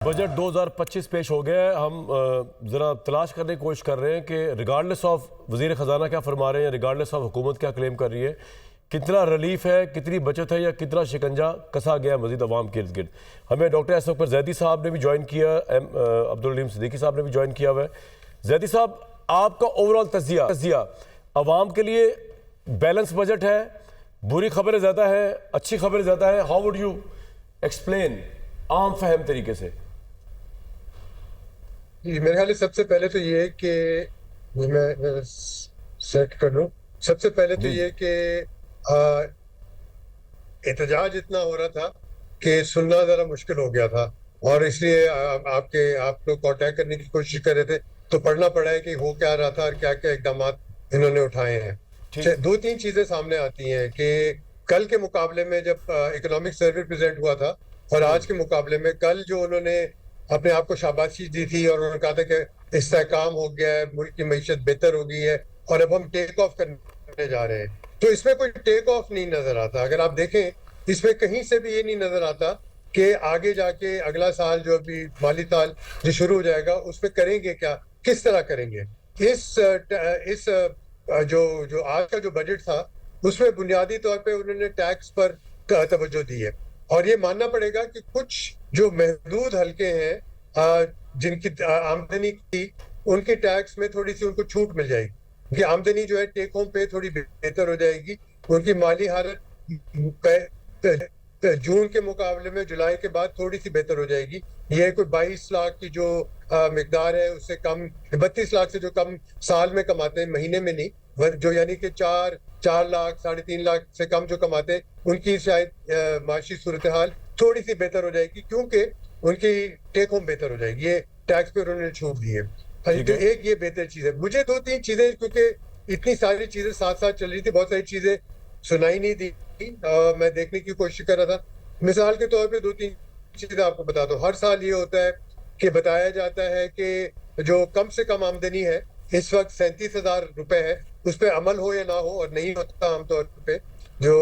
Budget 2025 पेश हो गया है। हम ज़रा तलाश करने की कोशिश कर रहे हैं कि रिगार्डलेस ऑफ वज़ीर ख़जाना क्या फरमा रहे हैं, रिगार्डलेस ऑफ हुकूमत क्या क्लेम कर रही है, कितना रिलीफ है, कितनी बचत है या कितना शिकंजा कसा गया है मज़ीद अवाम के इर्द गिर्द। हमें डॉक्टर एस अकबर जैदी साहब ने भी ज्वाइन किया, अब्दुल हलीम सिद्दीकी साहब ने भी ज्वाइन किया हुआ है। जैदी साहब, आपका ओवरऑल तजिया अवाम के लिए बैलेंस बजट है, बुरी खबरें ज़्यादा है, अच्छी खबरें ज़्यादा है, हाउ वुड यू एक्सप्लेन आम फहम तरीके से? मेरे ख्याल सबसे पहले तो ये कि मैं सेट कर लूं। सबसे पहले तो ये कि एहतजाज इतना हो रहा था कि सुनना जरा मुश्किल हो गया था और इसलिए आप लोग कांटेक्ट करने की कोशिश कर रहे थे तो पढ़ना पड़ा है कि हो क्या रहा था और क्या क्या इकदाम इन्होंने उठाए हैं। दो तीन चीजें सामने आती हैं कि कल के मुकाबले में जब इकोनॉमिक सर्वे प्रेजेंट हुआ था और आज के मुकाबले में, कल जो उन्होंने अपने आप को शाबाशी दी थी और उन्होंने कहा था कि इस्तेहकाम हो गया है, मुल्क की मईशत बेहतर हो गई है और अब हम टेक ऑफ करने जा रहे हैं, तो इसमें कोई टेक ऑफ नहीं नजर आता। अगर आप देखें, इसमें कहीं से भी ये नहीं नजर आता कि आगे जाके अगला साल जो अभी माली साल जो शुरू हो जाएगा उसमें करेंगे क्या, किस तरह करेंगे। इस जो जो आज का जो बजट था उसमें बुनियादी तौर पे उन्होंने टैक्स पर तवज्जो दी है और ये मानना पड़ेगा कि कुछ जो महदूद हल्के हैं जिनकी आमदनी की, उनके टैक्स में थोड़ी सी उनको छूट मिल जाएगी, उनकी आमदनी जो है टेक होम पे थोड़ी बेहतर हो जाएगी, उनकी माली हालत जून के मुकाबले में जुलाई के बाद थोड़ी सी बेहतर हो जाएगी। ये कोई 22 लाख की जो मिकदार है उससे कम, 32 लाख से जो कम साल में कमाते हैं, महीने में नहीं, जो यानी कि 4 लाख 3.5 लाख से कम जो कमाते हैं उनकी शायद माशी सूरत हाल थोड़ी सी बेहतर हो जाएगी क्योंकि उनकी टेक होम बेहतर हो जाएगी। ये टैक्स पे उन्होंने छूट दी है। तो एक ये बेहतर चीज है। मुझे दो तीन चीजें, क्योंकि इतनी सारी चीजें साथ साथ चल रही थी, बहुत सारी चीजें सुनाई नहीं दी, मैं देखने की कोशिश कर रहा था। मिसाल के तौर पे दो तीन चीजें आपको बताता हूँ। हर साल ये होता है कि बताया जाता है कि जो कम से कम आमदनी है इस वक्त 37,000 रुपए है, उस पर अमल हो या ना हो, और नहीं होता आमतौर पे। जो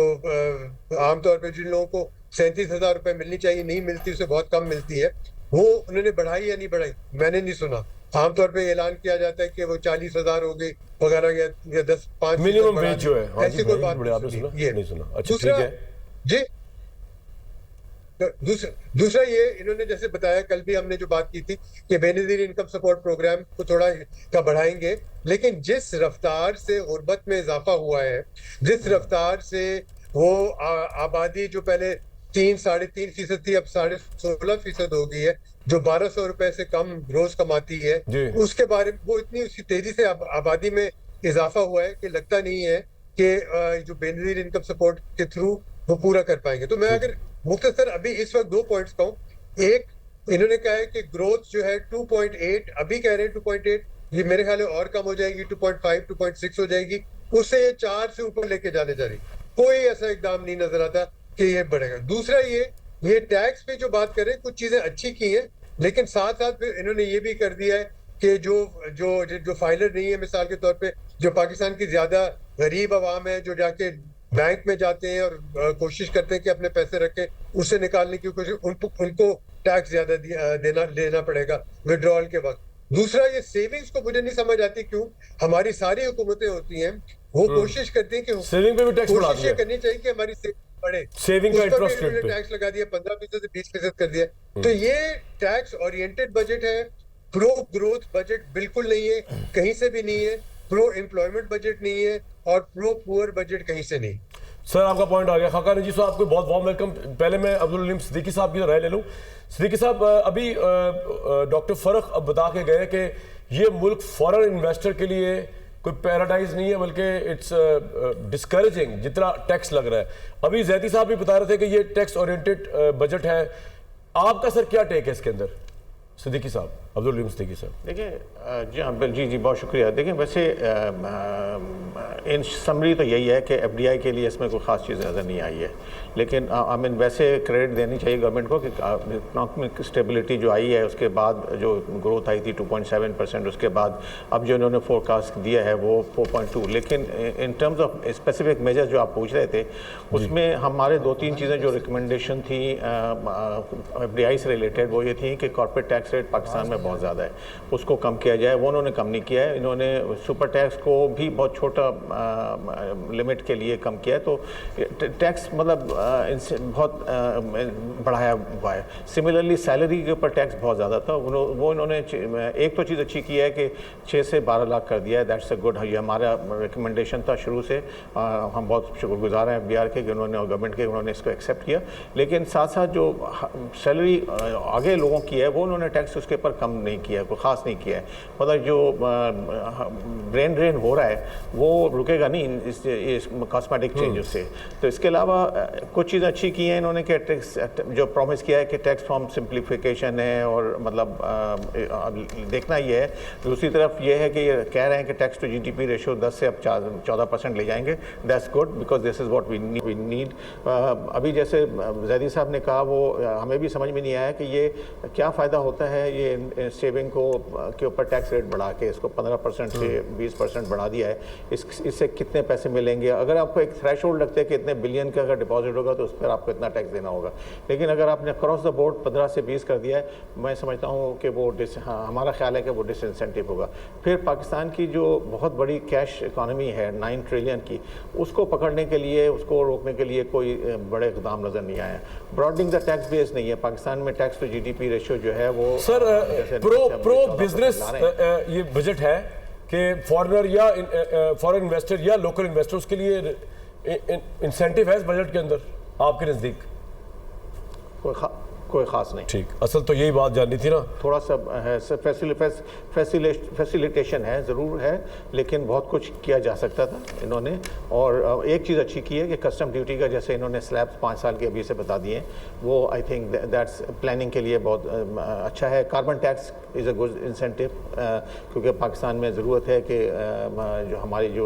आमतौर पे जिन लोगों को 37,000 रुपए मिलनी चाहिए नहीं मिलती, उसे बहुत कम मिलती है, वो उन्होंने बढ़ाई या नहीं बढ़ाई मैंने नहीं सुना। आमतौर पे ऐलान किया जाता है कि वो 40,000 हो गई वगैरह या 10-5 मिनिमम वेज जो है, ऐसी कोई बात नहीं सुना। अच्छा, दूसरा जी, दूसरा ये इन्होंने जैसे बताया, कल भी हमने जो बात की थी कि बेनजीर इनकम सपोर्ट प्रोग्राम को थोड़ा का बढ़ाएंगे, लेकिन जिस रफ्तार से गुर्बत में इजाफा हुआ है, जिस रफ्तार से वो आबादी जो पहले 3-3.5% थी अब 16.5% हो गई है, जो 1,200 रुपए से कम रोज कमाती है, उसके बारे में वो इतनी उसकी तेजी से आबादी में इजाफा हुआ है कि लगता नहीं है कि जो बेनजीर इनकम सपोर्ट के थ्रू वो पूरा कर पाएंगे। तो मैं अगर मुख्तसर अभी इस वक्त 2 पॉइंट्स कहूँ, एक इन्होंने कहा है कि ग्रोथ जो है 2.8, अभी कह रहे हैं 2.8, ये मेरे ख्याल है और कम हो जाएगी, 2.5 2.6 हो जाएगी, उससे ये 4 से ऊपर लेके जाने जा रही। कोई ऐसा इकदाम नहीं नजर आता कि ये बढ़ेगा। दूसरा ये टैक्स पे जो बात करें, कुछ चीजें अच्छी की हैं, लेकिन साथ साथ इन्होंने ये भी कर दिया है कि जो फाइलर नहीं है, मिसाल के तौर पे जो पाकिस्तान की ज्यादा गरीब आवाम है, जो जाके बैंक में जाते हैं और कोशिश करते हैं कि अपने पैसे रखें, उससे निकालने की कोशिश, उनको टैक्स ज्यादा देना पड़ेगा विड्रॉल के वक्त। दूसरा, ये सेविंग्स को मुझे नहीं समझ आती क्यों हमारी सारी हुकूमतें होती हैं वो कोशिश करती हैं कि सेविंग पे भी टैक्स बढ़ा दिया, करनी चाहिए कि हमारी सेविंग बढ़े, सेविंग का इंटरेस्ट रेट पे टैक्स लगा दिया, 15% से 20% कर दिया। तो ये टैक्स ओरिएंटेड बजट है, प्रो ग्रोथ बजट बिल्कुल नहीं है, कहीं से भी नहीं है, प्रो एम्प्लॉयमेंट बजट नहीं है और प्रो पुअर बजट कहीं से नहीं। सर, आपका पॉइंट आ गया। खाकान जी साहब, आपको बहुत वार्म वेलकम। पहले मैं अब्दुल हलीम सिद्दीकी साहब की राय ले लूं। सिद्दीकी साहब, अभी डॉक्टर फरख अब बता के गए कि ये मुल्क फॉरेन इन्वेस्टर के लिए कोई पैराडाइज नहीं है, बल्कि इट्स डिस्करेजिंग जितना टैक्स लग रहा है। अभी जैदी साहब भी बता रहे थे कि ये टैक्स ओरिएंटेड बजट है। आपका सर क्या टेक है इसके अंदर, सिद्दीकी साहब? अब्दुल रहीम सिद्दीकी साहब। देखिए जी बहुत शुक्रिया। देखिए वैसे इन समरी तो यही है कि एफडीआई के लिए इसमें कोई ख़ास चीज़ नज़र नहीं आई है, लेकिन आई मीन वैसे क्रेडिट देनी चाहिए गवर्नमेंट को कि इकोनॉमिक स्टेबिलिटी जो आई है उसके बाद जो ग्रोथ आई थी 2.7%, उसके बाद अब जो इन्होंने फोरकास्ट दिया है वो 4.2, लेकिन in terms of specific measures जो आप पूछ रहे थे उसमें हमारे 2-3 चीज़ें जो रिकमेंडेशन थी एफडीआई से रिलेटेड वो ये थी कि कॉर्पोरेट टैक्स रेट पाकिस्तान में बहुत ज़्यादा है, उसको कम किया जाए। वो उन्होंने कम नहीं किया है, इन्होंने सुपर टैक्स को भी बहुत छोटा लिमिट के लिए कम किया है, तो टैक्स मतलब इनसे बहुत बढ़ाया हुआ है। सिमिलरली सैलरी के ऊपर टैक्स बहुत ज़्यादा था, वो इन्होंने एक तो चीज़ अच्छी की है कि 6 से 12 लाख कर दिया है, दैट्स अ गुड। ये हमारा रिकमेंडेशन था शुरू से, हम बहुत शुक्रगुजार हैं बिहार के कि उन्होंने और गवर्नमेंट के उन्होंने इसको एक्सेप्ट किया, लेकिन साथ साथ जो सैलरी आगे लोगों की है वो उन्होंने टैक्स उसके ऊपर कम नहीं किया है, कोई ख़ास नहीं किया है। मतलब जो ब्रेन ड्रेन हो रहा है वो रुकेगा नहीं इस कॉस्मेटिक चेंजेस से। तो इसके अलावा कुछ चीज़ें अच्छी की हैं इन्होंने कि टैक्स जो प्रॉमिस किया है कि टैक्स फॉर्म सिंप्लीफिकेशन है, और मतलब देखना ही है। दूसरी तरफ ये है कि ये कह रहे हैं कि टैक्स टू जीडीपी रेशियो 10 से अब 14% ले जाएंगे, that's good because this is what we need. अभी जैसे जैदी साहब ने कहा वो हमें भी समझ में नहीं आया कि ये क्या फ़ायदा होता है ये सेविंग को के ऊपर टैक्स रेट बढ़ा के इसको 15% से 20% बढ़ा दिया है। इससे कितने पैसे मिलेंगे? अगर आपको एक थ्रेश होल्ड लगता है कि इतने बिलियन का अगर डिपॉजिट होगा तो उस पर आपको इतना टैक्स देना होगा, लेकिन अगर आपने क्रॉस द बोर्ड 15 से 20 कर दिया है, मैं समझता हूँ कि वो हमारा ख्याल है कि वो डिसइंसेंटिव होगा। फिर पाकिस्तान की जो बहुत बड़ी कैश इकॉनमी है 9 ट्रिलियन की, उसको पकड़ने के लिए, उसको रोकने के लिए कोई बड़े इकदाम नज़र नहीं आया। ब्रॉडनिंग द टैक्स बेस नहीं है पाकिस्तान में, टैक्स टू जीडीपी रेशियो जो है वो सर प्रो बिजनेस ये बजट है कि फॉरेनर या फॉरेन इन्वेस्टर या लोकल इन्वेस्टर्स के लिए इंसेंटिव है इस बजट के अंदर आपके नज़दीक? कोई ख़ास नहीं। ठीक, असल तो यही बात जाननी थी ना। थोड़ा सा है फैसिलिटेशन है, ज़रूर है, लेकिन बहुत कुछ किया जा सकता था इन्होंने। और एक चीज़ अच्छी की है कि कस्टम ड्यूटी का जैसे इन्होंने स्लैब्स 5 साल के अभी से बता दिए, वो आई थिंक दैट्स प्लानिंग के लिए बहुत अच्छा है। Carbon tax is a good incentive, क्योंकि पाकिस्तान में ज़रूरत है कि जो हमारी जो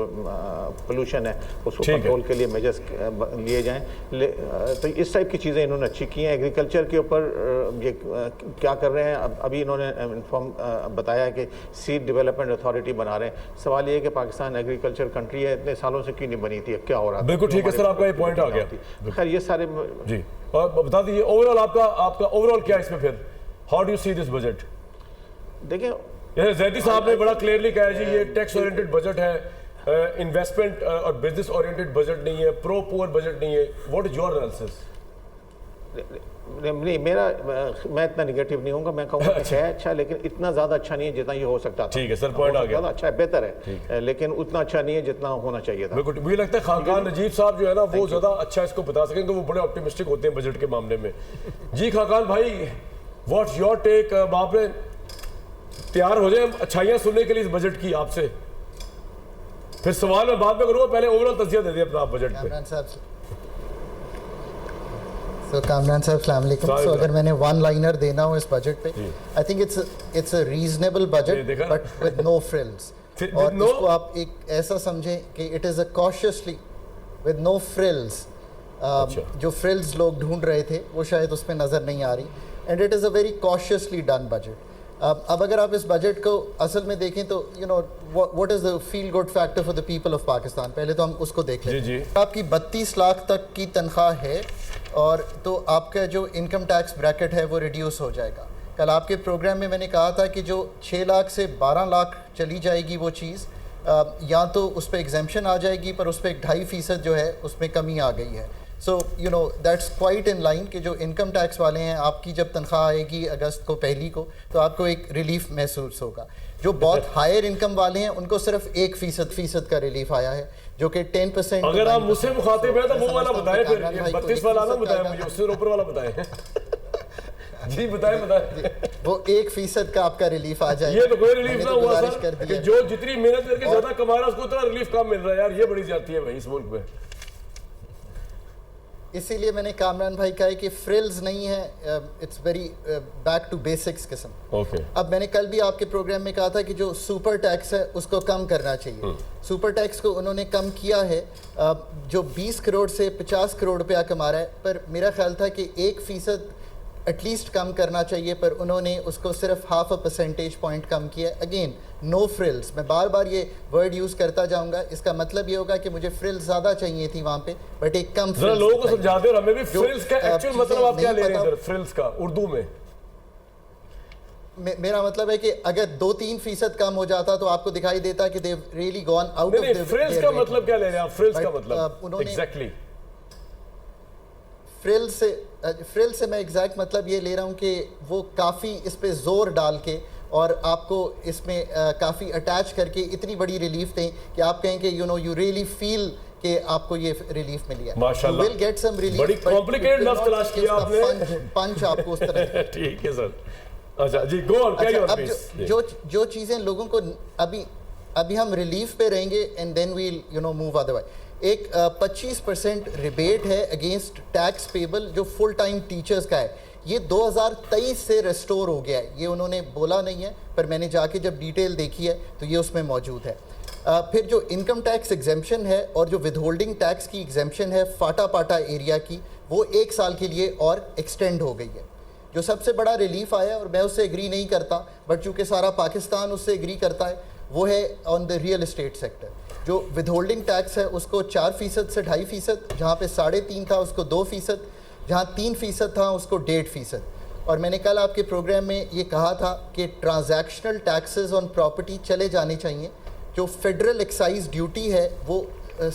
पोल्यूशन है उसको कंट्रोल के लिए मेजर्स लिए जाएँ। तो इस टाइप की चीज़ें इन्होंने अच्छी की हैं। एग्रीकल्चर के पर ये क्या कर रहे हैं, अभी इन्होंने इन्फॉर्म बताया कि सीड डेवलपमेंट अथॉरिटी बना रहे हैं। सवाल ये है कि पाकिस्तान एग्रीकल्चर कंट्री है, इतने सालों से क्यों नहीं बनी थी, क्या हो रहा था? बिल्कुल ठीक है सर, आपका ये पॉइंट आ गया। खैर ये सारे जी, और बता दीजिए ओवरऑल आपका ओवरऑल क्या इसमें, फिर how do you see this budget? देखिए जैदी साहब ने बड़ा क्लियरली कहा जी ये टैक्स ओरिएंटेड बजट है, इन्वेस्टमेंट और बिजनेस ओरिएंटेड बजट नहीं है, प्रो पुअर बजट नहीं है। What is your analysis? नहीं, मैं इतना निगेटिव नहीं होऊंगा, मैं कहूँगा कि है अच्छा, लेकिन इतना ज़्यादा अच्छा नहीं है जितना ये हो सकता था। ठीक है सर, पॉइंट आ गया। अच्छा है, बेहतर है, लेकिन उतना अच्छा नहीं है जितना होना चाहिए था। बिल्कुल, मुझे लगता है खाकान नजीब साहब जो है ना वो ज़्यादा अच्छा इसको बता सकेंगे, वो बड़े ऑप्टिमिस्टिक होते हैं बजट के मामले में। जी खाकान भाई, व्हाट्स योर टेक? आप तैयार हो जाए अच्छाइयाँ सुनने के लिए इस बजट की आपसे, फिर सवाल मैं बाद में करूँगा, पहले ओवरऑल तज़किया दे दिए अपना आप बजट पे। तो कामरान साहब अस्सलाम वालेकुम। सो अगर मैंने वन लाइनर देना हो इस बजट पे, I think it's a reasonable budget but with no frills. और इसको आप एक ऐसा समझें कि it is a cautiously with no frills. जो फ्रिल्स लोग ढूंढ रहे थे वो शायद उसमें नज़र नहीं आ रही, and it is a very cautiously done budget. अब अगर आप इस बजट को असल में देखें तो you know what is the feel good factor for the people of Pakistan, पहले तो हम उसको देख लें। आपकी 32 लाख तक की तनख्वाह है और तो आपका जो इनकम टैक्स ब्रैकेट है वो रिड्यूस हो जाएगा। कल आपके प्रोग्राम में मैंने कहा था कि जो 6 लाख से 12 लाख चली जाएगी वो चीज़, या तो उस पर एग्जेम्पशन आ जाएगी, पर उस पर 2.5% जो है उसमें कमी आ गई है। So you know that's quite in line कि जो इनकम टैक्स वाले हैं, आपकी जब तनख्वाह आएगी अगस्त को पहली को, तो आपको एक रिलीफ महसूस होगा। जो बहुत हायर इनकम वाले हैं उनको सिर्फ 1% का रिलीफ आया है, जो कि 10%। अगर आप मुझसे मुखातिब हैं तो वो वाला बताएं, फिर 32 वाला ना बताएं मुझे, उससे ऊपर वाला बताएं। जी बताएं। वो 1% का आपका रिलीफ आ जाएगा। ये तो कोई रिलीफ ना हुआ सर, कि जो जितनी मेहनत करके ज्यादा कमा रहा है उसको उतना रिलीफ कम मिल रहा है। यार ये बड़ी ज्यादती है भाई इस मुल्क में। इसीलिए मैंने कामरान भाई कहा है कि फ्रिल्स नहीं है, it's very back to basics किस्म। ओके। अब मैंने कल भी आपके प्रोग्राम में कहा था कि जो सुपर टैक्स है उसको कम करना चाहिए। सुपर टैक्स को उन्होंने कम किया है, जो 20 करोड़ से 50 करोड़ रुपया कमा रहा है, पर मेरा ख्याल था कि 1% एटलीस्ट कम करना चाहिए, पर उन्होंने उसको सिर्फ 0.5 परसेंटेज पॉइंट कम किया। अगेन नो फ्रिल्स, मैं बार बार ये वर्ड यूज़ करता जाऊंगा, इसका मतलब ये होगा कि मुझे फ्रिल्स ज़्यादा चाहिए थी वहाँ पे, बट एक कम जरा लोगों को समझाते हो, हमें भी फ्रिल्स का एक्चुअल मतलब आप क्या ले रहे हैं फ्रिल्स का उर्दू में? मेरा मतलब है कि अगर 2-3% कम हो जाता तो आपको दिखाई देता कि they really gone out of their. Frills का मतलब क्या ले रहे हैं आप? फ्रिल्स का मतलब उन्होंने एग्जैक्टली फ्रिल से मैं एग्जैक्ट मतलब ये ले रहा हूँ कि वो काफ़ी इस पे जोर डाल के और आपको इसमें काफ़ी अटैच करके इतनी बड़ी रिलीफ दें कि आप कहें कि यू रियली फील कि आपको ये रिलीफ मिली है। माशाल्लाह, विल गेट सम रिलीफ, बड़ी कॉम्प्लिकेटेड लफ्ज़ तलाश किया आपने। पंच आपको उस तरह ठीक है सर। अच्छा जी, go on, carry on please. जो चीज़ें लोगों को अभी हम रिलीफ पे रहेंगे and then we'll move otherwise. एक 25% रिबेट है अगेंस्ट टैक्स पेबल जो फुल टाइम टीचर्स का है, ये 2023 से रेस्टोर हो गया है। ये उन्होंने बोला नहीं है, पर मैंने जाके जब डिटेल देखी है तो ये उसमें मौजूद है। फिर जो इनकम टैक्स एग्जेम्पशन है और जो विदहोल्डिंग टैक्स की एग्जेम्पशन है फाटा पाटा एरिया की, वो 1 साल के लिए और एक्सटेंड हो गई है। जो सबसे बड़ा रिलीफ आया, और मैं उससे एग्री नहीं करता, बट चूँकि सारा पाकिस्तान उससे एग्री करता है, वो है on the real estate sector. जो विदहोल्डिंग टैक्स है उसको 4% से 2.5%, जहाँ पे 3.5% था उसको 2%, जहाँ 3% था उसको 1.5%। और मैंने कल आपके प्रोग्राम में ये कहा था कि ट्रांजैक्शनल टैक्सेस ऑन प्रॉपर्टी चले जाने चाहिए। जो फेडरल एक्साइज ड्यूटी है वो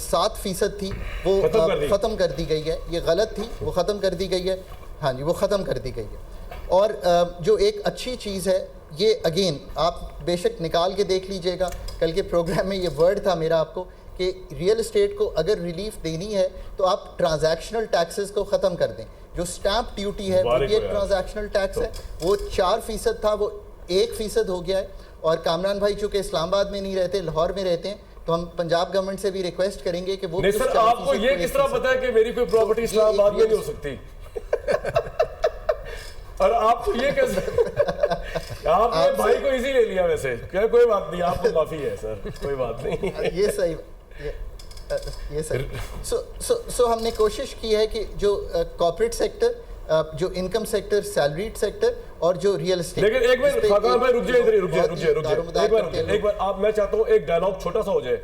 7% थी, वो ख़त्म कर दी गई है। ये गलत थी, वो ख़त्म कर दी गई है। हाँ जी, वो ख़त्म कर दी गई है। और जो एक अच्छी चीज़ है, ये अगेन आप बेशक निकाल के देख लीजिएगा, कल के प्रोग्राम में ये वर्ड था मेरा आपको कि रियल एस्टेट को अगर रिलीफ देनी है तो आप ट्रांजैक्शनल टैक्सेस को ख़त्म कर दें। जो स्टैंप ड्यूटी है वो भी एक ट्रांजैक्शनल टैक्स है, वो 4% था, वो 1% हो गया है। और कामरान भाई चूँकि इस्लामाबाद में नहीं रहते, लाहौर में रहते हैं, तो हम पंजाब गवर्नमेंट से भी रिक्वेस्ट करेंगे कि वो नहीं सर, आपको ये किस तरह पता है कि मेरी कोई प्रॉपर्टी इस्लामाबाद में नहीं हो सकती? और आपको ये कैसे आपने भाई को इजी ले लिया? वैसे क्या, कोई बात नहीं, आपको काफी है सर, कोई बात नहीं। ये सही, ये सही। सो हमने कोशिश की है कि जो कॉर्पोरेट सेक्टर, जो इनकम सेक्टर, सैलरीड सेक्टर और जो रियल एस्टेट। लेकिन एक मिनट खाकान भाई रुक जाइए, इधर रुक जाइए एक बार आप, मैं चाहता हूँ एक डायलॉग छोटा सा हो जाए।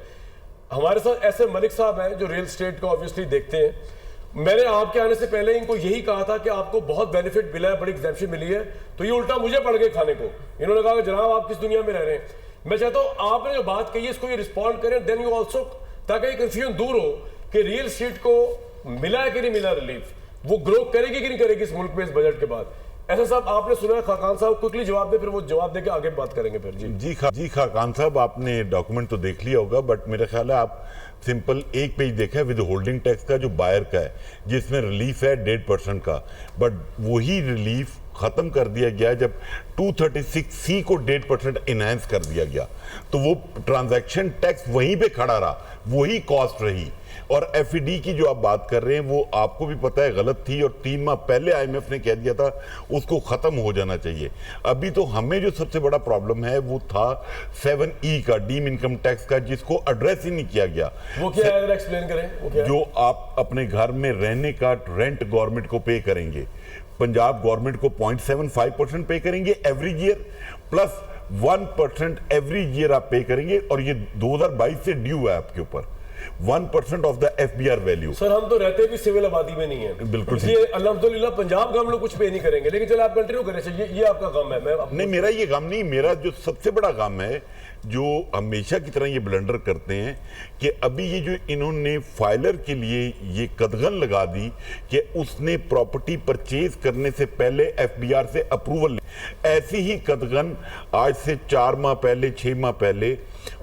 हमारे साथ ऐसे मलिक साहब हैं जो रियल एस्टेट को ऑब्वियसली देखते हैं। मैंने आपके आने से पहले इनको यही कहा था कि आपको बहुत बेनिफिट मिला है, बड़ी एग्जेम्पशन मिली है, तो ये उल्टा मुझे पड़ गए खाने को। इन्होंने कहा कि जनाब आप किस दुनिया में रह रहे हैं। मैं चाहता हूँ आपने जो बात कही है इसको ये रिस्पॉन्ड करें, देन यू ऑल्सो, ताकि ये कंफ्यूजन दूर हो कि रियल एस्टेट को मिला है कि नहीं मिला रिलीफ, वो ग्रो करेगी कि नहीं करेगी इस मुल्क में इस बजट के बाद। ऐसा साहब आपने सुना है, खाकान साहब क्विकली जवाब दे, फिर वो जवाब देके आगे बात करेंगे फिर। जी खाकान साहब, आपने डॉक्यूमेंट तो देख लिया होगा, बट मेरा ख्याल है आप सिंपल एक पेज देखा है विद होल्डिंग टैक्स का जो बायर का है, जिसमें रिलीफ है 1.5% का, बट वही रिलीफ खत्म कर दिया गया जब 236C को 1.5% इनहेंस कर दिया गया, तो वो ट्रांजैक्शन टैक्स वहीं पे खड़ा रहा, वही कॉस्ट रही। और एफईडी की जो आप बात कर रहे हैं वो आपको भी पता है गलत थी, और 3 माह पहले आईएमएफ ने कह दिया था उसको खत्म हो जाना चाहिए। अभी तो हमें जो सबसे बड़ा प्रॉब्लम है वो था 7E का, डीम इनकम टैक्स का, जिसको एड्रेस ही नहीं किया गया। वो क्या है, एक्सप्लेन करें। वो क्या है? जो आप अपने घर में रहने का रेंट गवर्नमेंट को पे करेंगे, पंजाब गवर्नमेंट को 0.75% पे करेंगे every year, plus 1% every year आप पे करेंगे, और ये 2022 से ड्यू है आपके ऊपर 1% of the FBR value. Sir हम तो रहते भी सिविल आबादी में नहीं है, बिल्कुल। ये अल्हम्दुलिल्लाह पंजाब का हम लोग कुछ पे नहीं करेंगे, लेकिन चलो आप कंटिन्यू करें। ये आपका गम है। मैं नहीं, मेरा ये गम नहीं, मेरा जो सबसे बड़ा गम है, जो हमेशा की तरह ये ब्लंडर करते हैं कि अभी ये जो इन्होंने फाइलर के लिए ये कदगन लगा दी कि उसने प्रॉपर्टी परचेज करने से पहले FBR से अप्रूवल, ऐसी ही कदगन आज से 4 माह पहले 6 माह पहले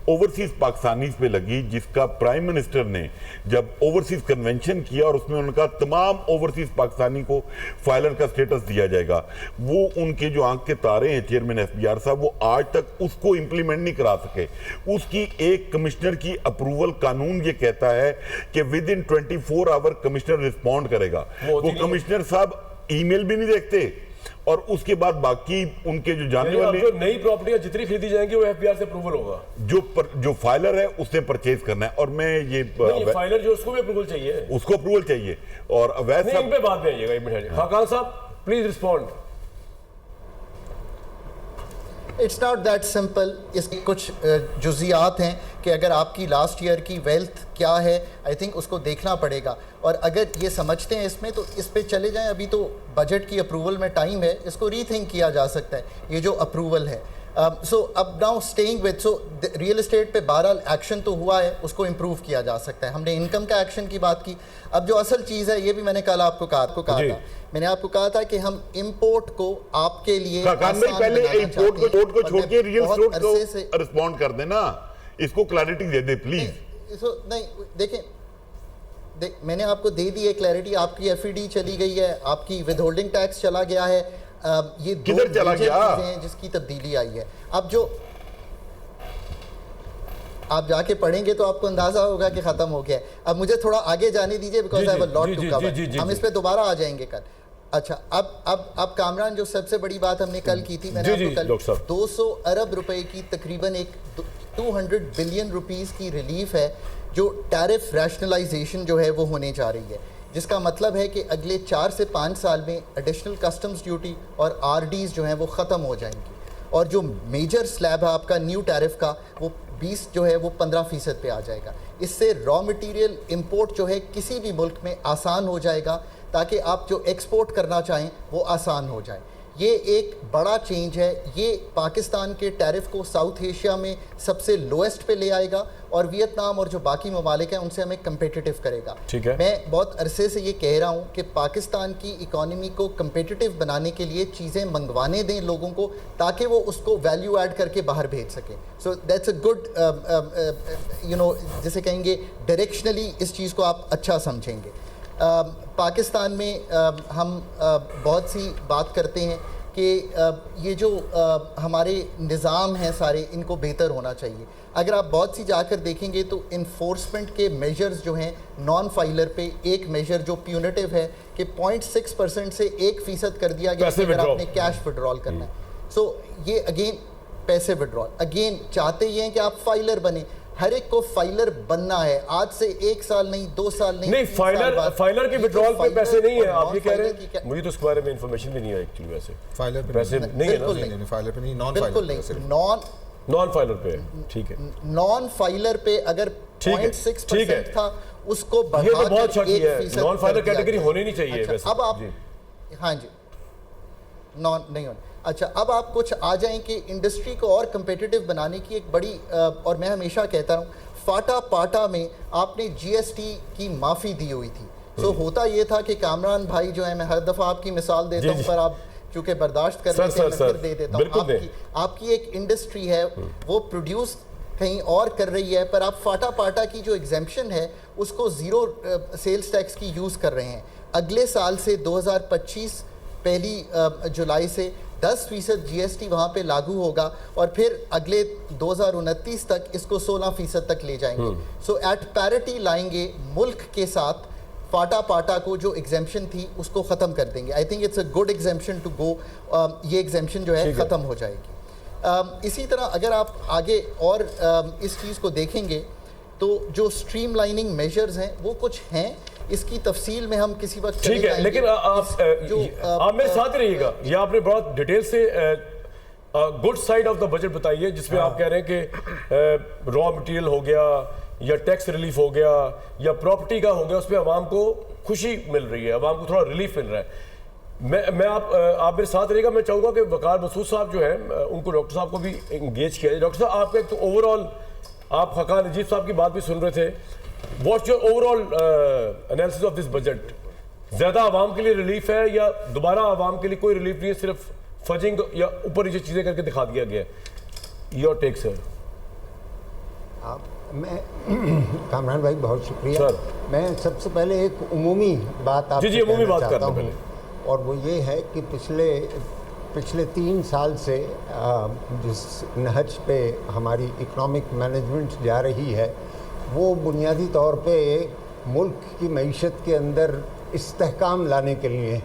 ओवरसीज पाकिस्तानीज पे लगी, जिसका प्राइम मिनिस्टर ने जब ओवरसीज कन्वेंशन किया और उसमें उनका तमाम ओवरसीज पाकिस्तानी को फाइलर का स्टेटस दिया जाएगा, वो उनके जो आंख के तारे हैं चेयरमैन एफबीआर साहब, वो आज तक उसको इंप्लीमेंट नहीं करा सके। उसकी एक कमिश्नर की अप्रूवल, कानून ये कहता है कि within 24 hour commissioner respond करेगा। वो कमिश्नर साहब ईमेल भी नहीं देखते और उसके बाद बाकी उनके जो जानने वाले नई प्रॉपर्टियां जितनी खरीदी जाएंगी वो एफबीआर से अप्रूवल होगा। जो फाइलर है उसने परचेज करना है। और मैं ये फाइलर जो उसको भी अप्रूवल चाहिए, उसको अप्रूवल चाहिए। और अवैध इन पे बाद में आइएगा, एक मिनट। खान साहब please respond. It's not that simple. इसके कुछ जुजियात हैं कि अगर आपकी लास्ट ईयर की वेल्थ क्या है, आई थिंक उसको देखना पड़ेगा। और अगर ये समझते हैं इसमें तो इस पे चले जाएं। अभी तो बजट की अप्रूवल में टाइम है, इसको रीथिंक किया जा सकता है ये जो अप्रूवल है। सो अब now staying with, so real estate पे 12 एक्शन तो हुआ है, उसको इम्प्रूव किया जा सकता है। हमने इनकम का एक्शन की बात की। अब जो असल चीज़ है, ये भी मैंने कल आपको कहा था, मैंने आपको कहा था कि हम इंपोर्ट को आपके लिए पहले इंपोर्ट को छोड़ के रियल एस्टेट को रिस्पॉन्ड कर देना, इसको क्लैरिटी दे दे प्लीज। नहीं देखें, मैंने आपको दे दी है क्लैरिटी। आपकी एफईडी चली गई है, आपकी विदहोल्डिंग टैक्स चला गया है, ये किधर चला गया हैं जिसकी तब्दीली आई है। अब जो आप जाके पढ़ेंगे तो आपको अंदाजा होगा कि खत्म हो गया है। अब मुझे थोड़ा आगे जाने दीजिए, because I have a lot to cover. हम इस पे दोबारा आ जाएंगे कल। अच्छा, अब कामरान, जो सबसे बड़ी बात हमने कल की थी, मैंने आपको कल 200 अरब रुपए की तकरीबन एक 200 बिलियन रुपीस की रिलीफ है जो टैरिफ रैशनलाइजेशन जो है वो होने जा रही है, जिसका मतलब है कि अगले 4 से 5 साल में एडिशनल कस्टम्स ड्यूटी और आरडीज जो हैं वो ख़त्म हो जाएंगी। और जो मेजर स्लैब है आपका न्यू टैरिफ का, वो 20 जो है वो 15% पे आ जाएगा। इससे रॉ मटेरियल इंपोर्ट जो है किसी भी मुल्क में आसान हो जाएगा, ताकि आप जो एक्सपोर्ट करना चाहें वो आसान हो जाए। ये एक बड़ा चेंज है। ये पाकिस्तान के टैरिफ को साउथ एशिया में सबसे लोएस्ट पे ले आएगा और वियतनाम और जो बाकी ममालिक हैं उनसे हमें कम्पिटिटिव करेगा। ठीक है। मैं बहुत अरसे से ये कह रहा हूँ कि पाकिस्तान की इकॉनमी को कम्पिटिटिव बनाने के लिए चीज़ें मंगवाने दें लोगों को, ताकि वो उसको वैल्यू ऐड करके बाहर भेज सकें। So that's a good, you know, जिसे कहेंगे डायरेक्शनली इस चीज़ को आप अच्छा समझेंगे। पाकिस्तान में हम बहुत सी बात करते हैं कि ये जो हमारे निज़ाम हैं सारे, इनको बेहतर होना चाहिए। अगर आप बहुत सी जाकर देखेंगे तो इन्फोर्समेंट के मेजर्स जो हैं नॉन फाइलर पे, एक मेजर जो प्यूनेटिव है कि 0.6% से 1% कर दिया गया कि अगर आपने कैश विड्रॉल करना है। सो ये अगेन पैसे विड्रॉल, अगेन चाहते ये हैं कि आप फाइलर बने। हर एक को फाइलर बनना है, आज से 1 साल नहीं, 2 साल नहीं, फाइलर के विड्रॉल पे पैसे नहीं है। आप ये कह रहे हैं, मुझे तो इसके बारे में इंफॉर्मेशन भी नहीं है एक्चुअली। वैसे फाइलर पे पैसे नहीं है ना? फाइलर पे नहीं, नॉन फाइलर पे। ठीक है, नॉन फाइलर पे अगर 0.6% था उसको बढ़ाकर 1% नॉन फाइलर कैटेगरी होनी नहीं चाहिए। अच्छा, अब आप, हाँ जी, नॉन नहीं होना। अच्छा, अब आप कुछ आ जाएं कि इंडस्ट्री को और कम्पिटिटिव बनाने की एक बड़ी, और मैं हमेशा कहता हूँ, फाटा पाटा में आपने जीएसटी की माफ़ी दी हुई थी। सो होता ये था कि कामरान भाई जो है, मैं हर दफ़ा आपकी मिसाल देता हूँ, पर आप चूँकि बर्दाश्त कर लेते हैं, मैं फिर दे देता हूँ। आपकी एक इंडस्ट्री है, वो प्रोड्यूस कहीं और कर रही है, पर आप फाटा पाटा की जो एग्जेम्पशन है उसको ज़ीरो सेल्स टैक्स की यूज़ कर रहे हैं। अगले साल से 2025 पहली जुलाई से 10% जीएसटी वहाँ पे लागू होगा और फिर अगले 2029 तक इसको 16% तक ले जाएंगे। सो एट पैरिटी लाएंगे मुल्क के साथ। फाटा पाटा को जो एग्जेम्पशन थी उसको ख़त्म कर देंगे। I think it's a good exemption to go. ये एग्जेम्पशन जो है ख़त्म हो जाएगी। इसी तरह अगर आप आगे और इस चीज़ को देखेंगे तो जो स्ट्रीमलाइनिंग मेजर्स हैं वो कुछ हैं, इसकी तफसील में हम किसी वक्त, ठीक है, लेकिन आप मेरे साथ रहिएगा। ये आपने बहुत डिटेल से good side of the budget बताई है, जिसमें आप कह रहे हैं कि रॉ मटेरियल हो गया या टैक्स रिलीफ हो गया या प्रॉपर्टी का हो गया, उसमें आवाम को खुशी मिल रही है, आवाम को थोड़ा रिलीफ मिल रहा है। मैं आप मेरे साथ रहिएगा। मैं चाहूँगा कि वकार मसूद साहब जो है उनको डॉक्टर साहब को भी इंगेज किया जाए। डॉक्टर साहब, आपका एक तो ओवरऑल, आप हकान अजीब साहब की बात भी सुन रहे थे, what's your overall analysis of this budget? ज्यादा आवाम के लिए रिलीफ है या दोबारा आवाम के लिए कोई रिलीफ नहीं है, सिर्फ फजिंग या ऊपर नीचे चीजें करके दिखा दिया गया? Your take sir. मैं कामरान भाई बहुत शुक्रिया। सर। मैं सबसे पहले एक उमूमी बात आपसे जी, उमूमी कहना बात चाहता करते हूँ, पहले। और वो ये है कि पिछले 3 साल से जिस नहज पे हमारी इकोनॉमिक मैनेजमेंट जा रही है, वो बुनियादी तौर पे मुल्क की मईशत के अंदर इस्तेहकाम लाने के लिए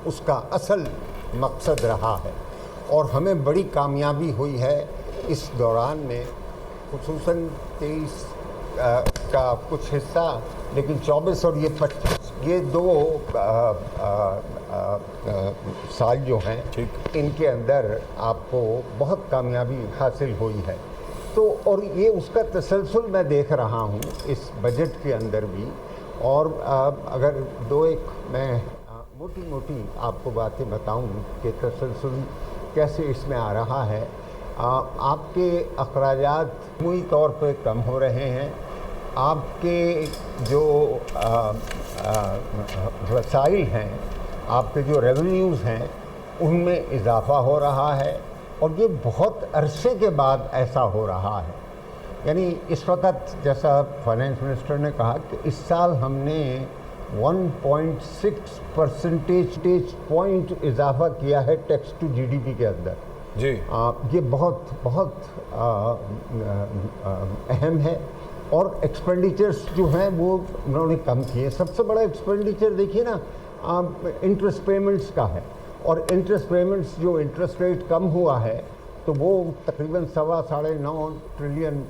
उसका असल मकसद रहा है, और हमें बड़ी कामयाबी हुई है इस दौरान में, खुसूसन 23 का कुछ हिस्सा, लेकिन 24 और ये 25, ये 2 साल जो हैं, इनके अंदर आपको बहुत कामयाबी हासिल हुई है। तो और ये उसका तसलसल मैं देख रहा हूँ इस बजट के अंदर भी। और अगर 2-1 मैं मोटी मोटी आपको बातें बताऊँ कि तसलसल कैसे इसमें आ रहा है। आपके अखराजात मुई तौर पे कम हो रहे हैं, आपके जो वसाइल हैं, आपके जो रेवेन्यूज़ हैं, उनमें इजाफ़ा हो रहा है, और ये बहुत अरसे के बाद ऐसा हो रहा है। यानी इस वक्त जैसा फाइनेंस मिनिस्टर ने कहा कि इस साल हमने 1.6 परसेंटेज पॉइंट इजाफा किया है टैक्स टू जीडीपी के अंदर। जी ये बहुत बहुत अहम है। और एक्सपेंडिचर्स जो हैं वो उन्होंने कम किए। सबसे बड़ा एक्सपेंडिचर देखिए ना, इंटरेस्ट पेमेंट्स का है, और इंटरेस्ट पेमेंट्स जो इंटरेस्ट रेट कम हुआ है तो वो तकरीबन 9.25 ट्रिलियन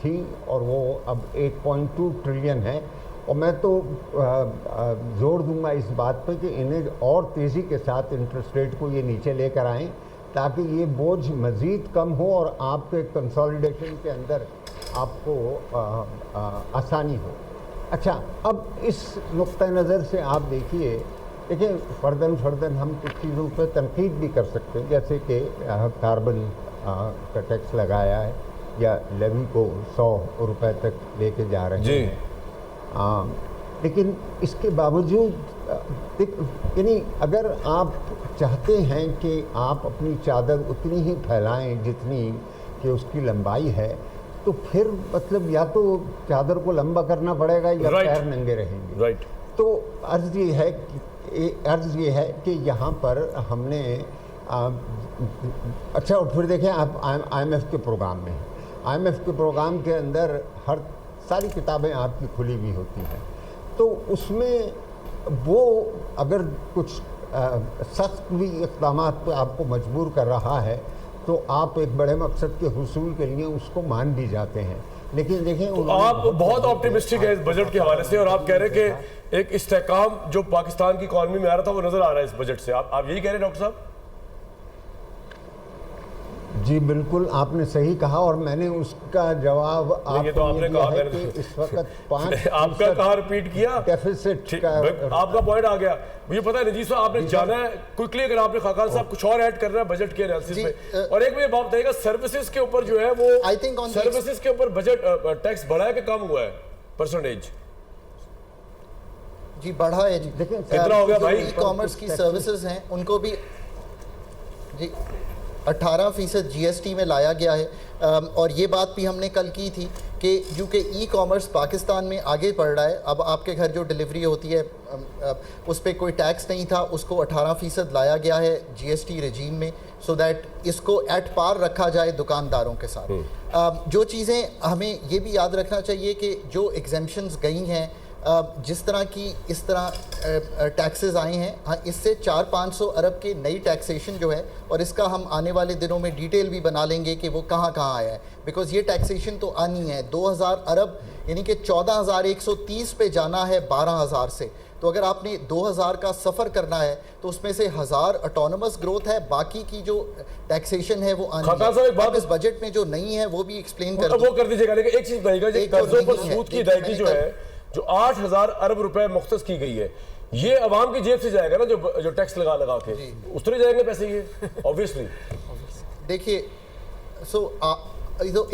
थी, और वो अब 8.2 ट्रिलियन है। और मैं तो जोर दूंगा इस बात पे कि इन्हें और तेज़ी के साथ इंटरेस्ट रेट को ये नीचे लेकर आएँ, ताकि ये बोझ मज़ीद कम हो और आपके कंसोलिडेशन के अंदर आपको आसानी हो। अच्छा, अब इस नुक्ता नज़र से आप देखिए फ़र्दन हम कुछ चीज़ों पर तनकीद भी कर सकते हैं, जैसे कि कार्बन का टैक्स लगाया है, या लेवी को 100 रुपए तक लेके जा रहे हैं। लेकिन इसके बावजूद यानी अगर आप चाहते हैं कि आप अपनी चादर उतनी ही फैलाएं जितनी कि उसकी लंबाई है, तो फिर मतलब या तो चादर को लंबा करना पड़ेगा या पैर नंगे रहेंगे। तो अर्ज़ ये है कि यहाँ पर हमने अच्छा, और फिर देखें आप IMF के प्रोग्राम में, IMF के प्रोग्राम के अंदर हर सारी किताबें आपकी खुली हुई होती हैं, तो उसमें वो अगर कुछ सख्त भी इक़दामात पे आपको मजबूर कर रहा है, तो आप एक बड़े मकसद के हुसूल के लिए उसको मान भी जाते हैं। लेकिन देखें, तो आप बहुत ऑप्टिमिस्टिक है इस बजट के हवाले से, और आप कह रहे हैं कि एक इस्तेहकाम जो पाकिस्तान की इकॉनमी में आ रहा था वो नजर आ रहा है इस बजट से। आप यही कह रहे हैं डॉक्टर साहब? जी बिल्कुल, आपने सही कहा, और मैंने उसका जवाब आपको तो आपने कहा है कि इस वक्त 5 आपका कहा रिपीट किया डेफिसिट का आपका पॉइंट आ गया। मुझे पता है नजीब साहब आपने जाना है क्विकली, अगर आपने खाकान साहब कुछ और ऐड करना है बजट के एनालिसिस में। और एक मुझे बात बताइएगा, सर्विसेज के ऊपर जो है वो आई थिंक सर्विसेज के ऊपर बजट टैक्स बढ़ा है कि कम हुआ है परसेंटेज? जी बढ़ा है जी। देखिए कितना हो गया भाई? ई कॉमर्स की सर्विसेज हैं उनको भी जी 18% GST में लाया गया है। और ये बात भी हमने कल की थी कि क्योंकि ई कॉमर्स पाकिस्तान में आगे बढ़ रहा है, अब आपके घर जो डिलीवरी होती है उस पर कोई टैक्स नहीं था, उसको 18% लाया गया है GST रजीम में, सो दैट इसको एट पार रखा जाए दुकानदारों के साथ। जो चीज़ें हमें ये भी याद रखना चाहिए कि जो एग्जेम्पशंस गई हैं, जिस तरह की इस तरह टैक्सेस आए हैं, हाँ इससे 400-500 अरब की नई टैक्सेशन जो है, और इसका हम आने वाले दिनों में डिटेल भी बना लेंगे कि वो कहाँ कहाँ आया है, बिकॉज़ ये टैक्सेशन तो आनी है 2000 अरब, यानी कि 14,130 पे जाना है 12,000 से। तो अगर आपने 2000 का सफ़र करना है तो उसमें से 1000 ऑटोनमस ग्रोथ है, बाकी की जो टैक्सेशन है वो आनी है। अब इस बजट में जो नहीं है वो भी एक्सप्लेन कर दीजिएगा। लेकिन एक चीज़ बताइएगा, कर्जों पर सूद की अदायगी जो है जो 8000 अरब रुपए मुख्तस की गई है, ये अवाम की जेब से जाएगा ना, जो टैक्स लगा के उस तरह जाएंगे पैसे ये ऑब्वियसली। देखिए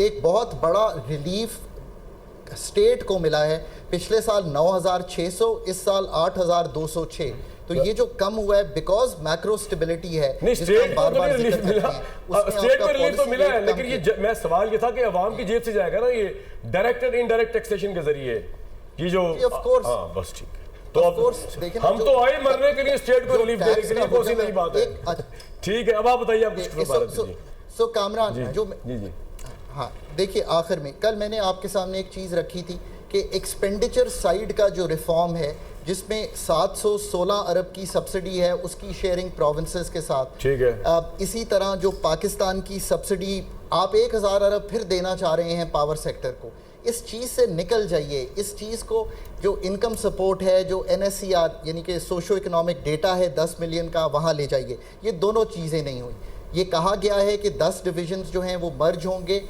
एक बहुत बड़ा रिलीफ स्टेट को मिला है। पिछले साल 9600, इस साल 8206, तो ये जो कम हुआ है बिकॉज मैक्रो स्टेबिलिटी है। नहीं, स्टेट को तो रिलीफ मिला, स्टेट को रिलीफ तो मिला है, लेकिन ये मैं सवाल ये था कि अवाम की जेब से जाएगा ना ये डायरेक्ट एंड इनडायरेक्ट टैक्सेशन के जरिए, ये जो हाँ बस ठीक है। तो अब हम तो आए मरने के लिए, स्टेट को रिलीफ देने के लिए, कौन सी नई बात है? ठीक है, अब आप बताइए आप। सो कामरान जो जी हाँ देखिए, आखिर में कल मैंने आपके सामने एक चीज़ रखी थी कि एक्सपेंडिचर साइड का जो रिफॉर्म है जिसमें 716 अरब की सब्सिडी है उसकी शेयरिंग प्रोविंसेस के साथ, ठीक है। इसी तरह जो पाकिस्तान की सब्सिडी आप 1000 अरब फिर देना चाह रहे हैं पावर सेक्टर को, इस चीज़ से निकल जाइए। इस चीज़ को जो इनकम सपोर्ट है, जो NSCR यानी कि सोशो इकोनॉमिक डेटा है 10 मिलियन का, वहाँ ले जाइए। ये दोनों चीज़ें नहीं हुई। ये कहा गया है कि 10 डिविजन्स जो हैं वो मर्ज होंगे,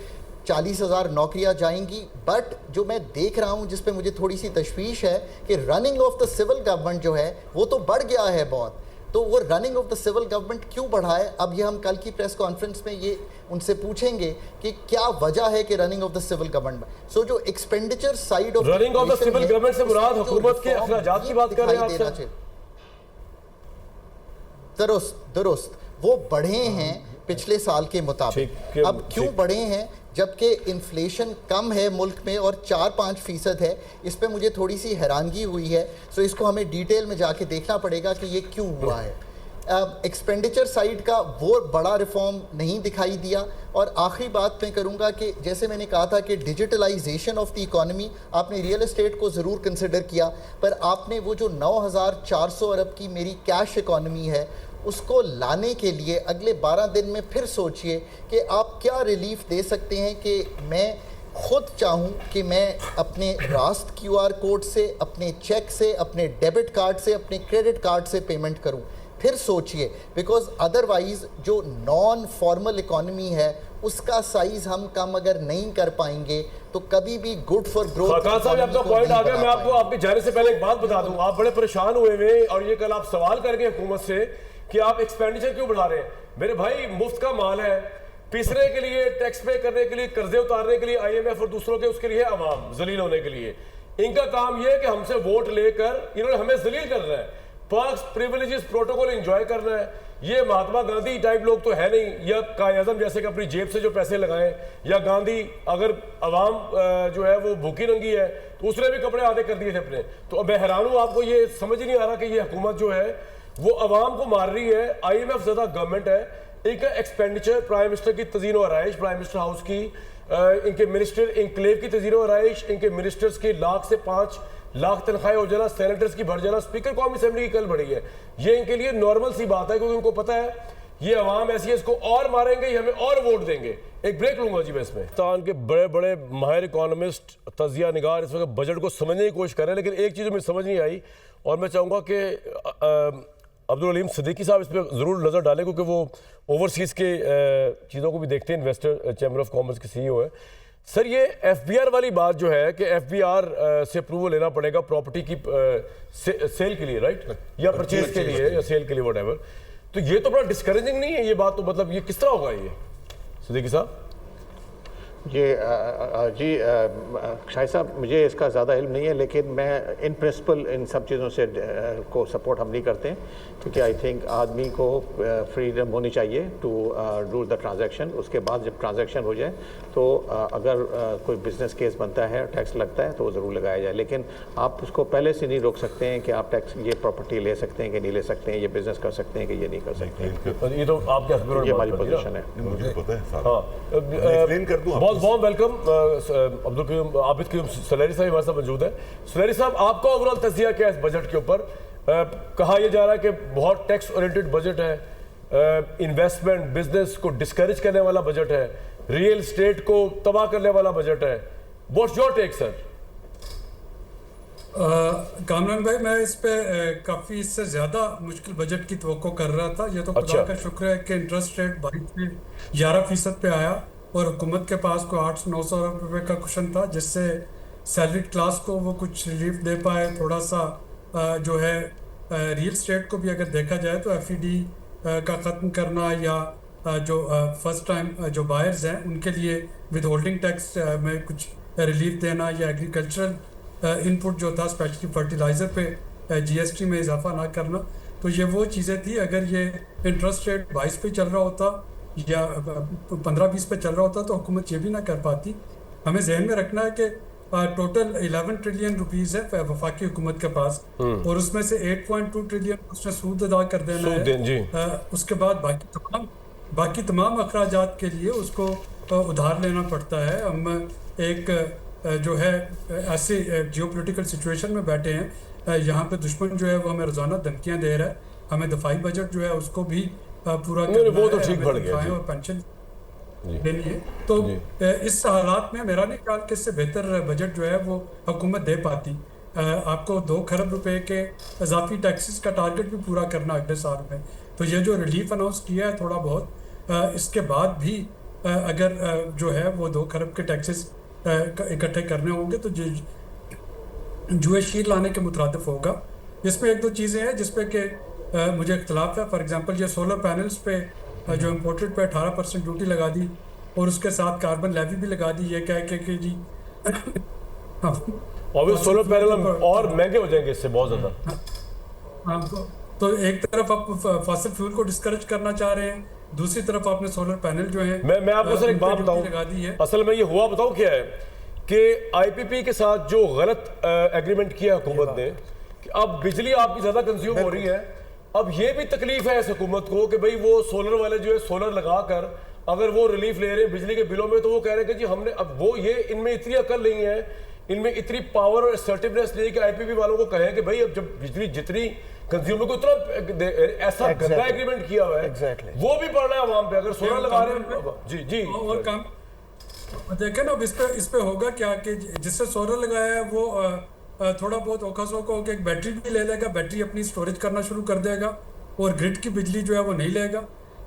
40,000 नौकरियां जाएंगी, बट जो मैं देख रहा हूं जिस पे मुझे थोड़ी सी तशवीश है कि running of the civil government जो है वो तो बढ़ गया है बहुत। तो वो running of the civil government क्यों बढ़ा है, अब ये हम कल की प्रेस कॉन्फ्रेंस में ये उनसे पूछेंगे कि क्या वजह है कि running of the civil government. So जो expenditure side of running of the civil government से मुराद हुकूमत के अखराजात की बात कर रहे हैं आप? दुरुस्त वो बढ़े हैं पिछले साल के मुताबिक। अब क्यों बढ़े हैं जबकि इन्फ्लेशन कम है मुल्क में और 4-5% है, इस पे मुझे थोड़ी सी हैरानगी हुई है। सो इसको हमें डिटेल में जाके देखना पड़ेगा कि ये क्यों हुआ है। एक्सपेंडिचर साइड का वो बड़ा रिफॉर्म नहीं दिखाई दिया। और आखिरी बात मैं करूँगा कि जैसे मैंने कहा था कि डिजिटलाइजेशन ऑफ द इकॉनमी, आपने रियल एस्टेट को ज़रूर कंसिडर किया, पर आपने वो जो 9400 अरब की मेरी कैश इकॉनमी है उसको लाने के लिए अगले 12 दिन में फिर सोचिए कि आप क्या रिलीफ दे सकते हैं। कि मैं खुद चाहूँ कि मैं अपने रास्त QR कोड से, अपने चेक से, अपने डेबिट कार्ड से, अपने क्रेडिट कार्ड से पेमेंट करूँ, फिर सोचिए। बिकॉज अदरवाइज जो नॉन फॉर्मल इकॉनमी है उसका साइज हम कम अगर नहीं कर पाएंगे तो कभी भी गुड फॉर ग्रोथ। आपका पॉइंट आ गया। मैं आपको आपके जाने से पहले एक बात बता दूं, आप बड़े परेशान हुए हुए और ये कल आप सवाल करके हुकूमत से कि आप एक्सपेंडिचर क्यों बढ़ा रहे हैं। मेरे भाई मुफ्त का माल है, पीसने के लिए, टैक्स पे करने के लिए, कर्जे उतारने के लिए IMF और दूसरों के, उसके लिए अवाम जलील होने के लिए। इनका काम ये है कि हमसे वोट लेकर इन्होंने हमें जलील करना है, पर्क्स, प्रिविलेजेस, प्रोटोकॉल एंजॉय करना है। ये महात्मा गांधी टाइप लोग तो है नहीं, या कायद-ए-आज़म जैसे कि अपनी जेब से जो पैसे लगाएं, या गांधी अगर अवाम जो है वो भूखी नंगी है तो उसने भी कपड़े आधे कर दिए थे अपने। तो अब मैं हैरान हूँ, आपको ये समझ ही नहीं आ रहा कि ये हुकूमत जो है वो अवाम को मार रही है। IMF ज़्यादा गवर्नमेंट है, एक एक्सपेंडिचर, प्राइम मिनिस्टर की तज़ीन व आराइश, प्राइम मिनिस्टर हाउस की, इनके मिनिस्टर इंक्लेव की तज़ीन व आराइश, इनके मिनिस्टर्स की 1 से 5 लाख तनख्वाहें हो जाना, सेनेटर्स की बढ़ जाना, स्पीकर कौमी असेंबली की कल बढ़ी है। ये इनके लिए नॉर्मल सी बात है क्योंकि उनको पता है ये अवाम ऐसी है, इसको और मारेंगे, ये हमें और वोट देंगे। एक ब्रेक लूंगा जी मैं इसमें। पाकिस्तान के बड़े बड़े माहिर इकोनॉमिस्ट, तजिया निगार इस वक्त बजट को समझने की कोशिश कर रहे हैं, लेकिन एक चीज़ मुझे समझ नहीं आई और मैं चाहूँगा कि अब्दुल अलीम सिद्दीकी साहब इस पर ज़रूर नज़र डालें क्योंकि वो ओवरसीज़ के चीज़ों को भी देखते हैं, इन्वेस्टर चैम्बर ऑफ कॉमर्स के CEO है। सर ये FBR वाली बात जो है कि FBR से अप्रूवल लेना पड़ेगा प्रॉपर्टी की सेल के लिए, राइट, या परचेज के लिए या सेल के लिए, व्हाटएवर, तो ये तो बड़ा डिस्करेजिंग नहीं है ये बात? तो मतलब ये किस तरह होगा ये सिद्दीकी साहब? जी शाहिद साहब, मुझे इसका ज़्यादा इल्म नहीं है, लेकिन मैं इन प्रिंसिपल इन सब चीज़ों से को सपोर्ट हम नहीं करते हैं क्योंकि आई थिंक आदमी को फ्रीडम होनी चाहिए टू डू द ट्रांजैक्शन। उसके बाद जब ट्रांजैक्शन हो जाए तो अगर कोई बिजनेस केस बनता है, टैक्स लगता है तो वो ज़रूर लगाया जाए, लेकिन आप उसको पहले से नहीं रोक सकते हैं कि आप टैक्स, ये प्रॉपर्टी ले सकते हैं कि नहीं ले सकते हैं, ये बिजनेस कर सकते हैं कि ये नहीं कर सकते हैं। ये तो आपके ये हमारी पोजीशन है। मुझे पता है, एक्सप्लेन कर दूं। बहुत वेलकम अब्दुल करीम आबिद करीम सुलैरी साहब हमारे साथ मौजूद है। सुलैरी साहब, आपका ओवरऑल तजिया क्या है इस बजट के ऊपर? कहा यह जा रहा है कि बहुत टैक्स ओरिएंटेड बजट है, इन्वेस्टमेंट बिजनेस को डिस्करेज करने वाला बजट है, रियल स्टेट को तबाह करने वाला बजट है। What's your take sir? Kamran bhai, मैं इस पे काफ़ी इससे ज़्यादा मुश्किल बजट की तवक्को कर रहा था। ये तो खुदा का शुक्र है कि इंटरेस्ट रेट 11% पे आया और हुकूमत के पास कोई 800-900 अरब रुपये का कुशन था जिससे सैलरीड क्लास को वो कुछ रिलीफ दे पाए। थोड़ा सा जो है रियल स्टेट को भी अगर देखा जाए तो FED का ख़त्म करना या जो फर्स्ट टाइम जो बायर्स हैं उनके लिए विद होल्डिंग टैक्स में कुछ रिलीफ देना या एग्रीकल्चरल इनपुट जो था स्पेशली फर्टिलाइज़र पे GST में इजाफा ना करना, तो ये वो चीज़ें थी, अगर ये इंटरेस्ट रेट 22 पे चल रहा होता या 15-20 पे चल रहा होता तो हुकूमत ये भी ना कर पाती। हमें जहन में रखना है कि टोटल 11 ट्रिलियन रुपीस है वफाकी हुकूमत के पास, और उसमें से 8.2 ट्रिलियन उसने सूद अदा कर देना है। उसके बाद बाकी तमाम अखराजात के लिए उसको उधार लेना पड़ता है। हम एक जो है ऐसे जियोपॉलिटिकल सिचुएशन में बैठे हैं, यहाँ पे दुश्मन जो है वो हमें रोजाना धमकियां दे रहा है, हमें दफाई बजट जो है उसको भी पूरा करना वो तो है, ठीक बढ़ गया और पेंशन देनी है। तो इस हालात में मेरा नहीं ख्याल कि इससे बेहतर बजट जो है वो हुकूमत दे पाती। आपको 2 खरब रुपए के इजाफी टैक्सेस का टारगेट भी पूरा करना अगले साल में, तो ये जो रिलीफ अनाउंस किया है थोड़ा बहुत, इसके बाद भी अगर जो है वो 2 खरब के टैक्सेस इकट्ठे करने होंगे तो जुए शीर लाने के मुतरादिफ होगा। इसमें 1-2 चीज़ें हैं जिसपे कि मुझे इख्तलाफ है। फॉर एग्जांपल ये सोलर पैनल्स पे जो इम्पोर्टेड पे 18% ड्यूटी लगा दी और उसके साथ कार्बन लेवी भी लगा दी, ये कह के जी और सोलर पैनल और महंगे हो जाएंगे इससे बहुत ज़्यादा। तो एक तरफ आप फॉसिल फ्यूल को डिस्करेज करना चाह रहे हैं, दूसरी तरफ आपने सोलर पैनल जो है मैं आपको सर एक बात बताऊं, असल में ये हुआ बताऊं क्या है कि आईपीपी के साथ जो गलत एग्रीमेंट किया हुकूमत ने कि अब बिजली आपकी ज्यादा कंज्यूम हो रही है। अब ये भी तकलीफ है इस हुकूमत को कि भाई वो सोलर वाले जो है सोलर लगाकर अगर वो रिलीफ ले रहे हैं बिजली के बिलों में, तो वो कह रहे हैं कि जी हमने अब वो ये इनमें इतनी अकल नहीं है, इनमें इतनी पावर और असर्टिवनेस नहीं है कि आईपीपी वालों को कहें कि भाई अब जब बिजली जितनी कंज्यूमर को उतना ऐसा गंदा एग्रीमेंट किया हुआ है वो भी पड़ रहा है आवाम पे अगर सोलर लगा रहे हैं। जी और काम देखें ना, अब इस पे होगा क्या कि जिससे सोलर लगाया है वो थोड़ा बहुत औखा सौखा होकर एक बैटरी भी ले लेगा, बैटरी अपनी स्टोरेज करना शुरू कर देगा और ग्रिड की बिजली जो है वो नहीं लेगा,